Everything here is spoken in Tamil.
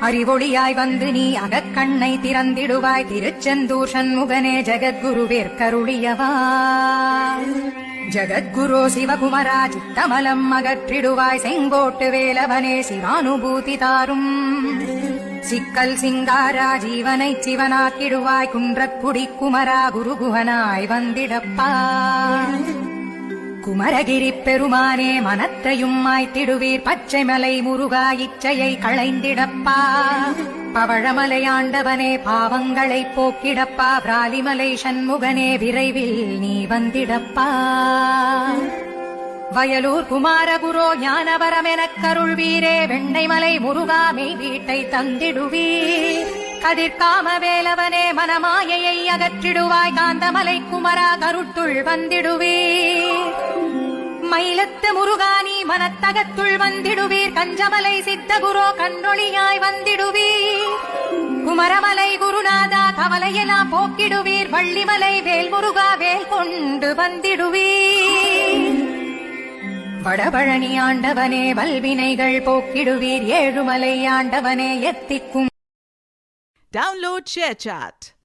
அறிவொளியாய் வந்து நீ அகக்கண்ணை திறந்திடுவாய் திருச்செந்தூர் சண்முகனே ஜகத்குருவேற்கருளியவா. ஜகத்குரு சிவகுமரா சித்தமலம் அகற்றிடுவாய் செங்கோட்டு வேலவனே சிவானுபூதி தாரும். சிக்கல் சிங்காரா ஜீவனை சிவனாக்கிடுவாய் குன்றக்குடி குமரா குருகுஹனாய் வந்திடப்பா. குமரகிரி பெருமானே மனத்தையும் மாய்த்திடுவீர் பச்சைமலை முருகா இச்சையை களைந்திடப்பா. பவழமலை ஆண்டவனே பாவங்களை போக்கிடப்பா. பிராலிமலை சண்முகனே விரைவில் நீ வந்திடப்பா. வயலூர் குமாரகுரோ ஞானவரமெனக் கருள்வீரே வெண்ணைமலை முருகா மெய் வீட்டை தந்திடுவீர். கதிர்காம வேலவனே மனமாயையை அகற்றிடுவாய் காந்தமலை குமரா கருத்துள் வந்திடுவீர். மயிலத்து முருகானி மனத்தகத்துள் வந்திடுவீர். கஞ்சமலை சித்தகுரோ கண்ணொளியாய் வந்திடுவீர். குமரமலை குருநாதா கவலையெல்லாம் போக்கிடுவீர். வள்ளிமலை வேல் முருகா வேல் கொண்டு வந்திடுவீர். வடபழனி ஆண்டவனே வல்வினைகள் போக்கிடுவீர். ஏழுமலை ஆண்டவனே எத்திக்கும். Download ShareChat.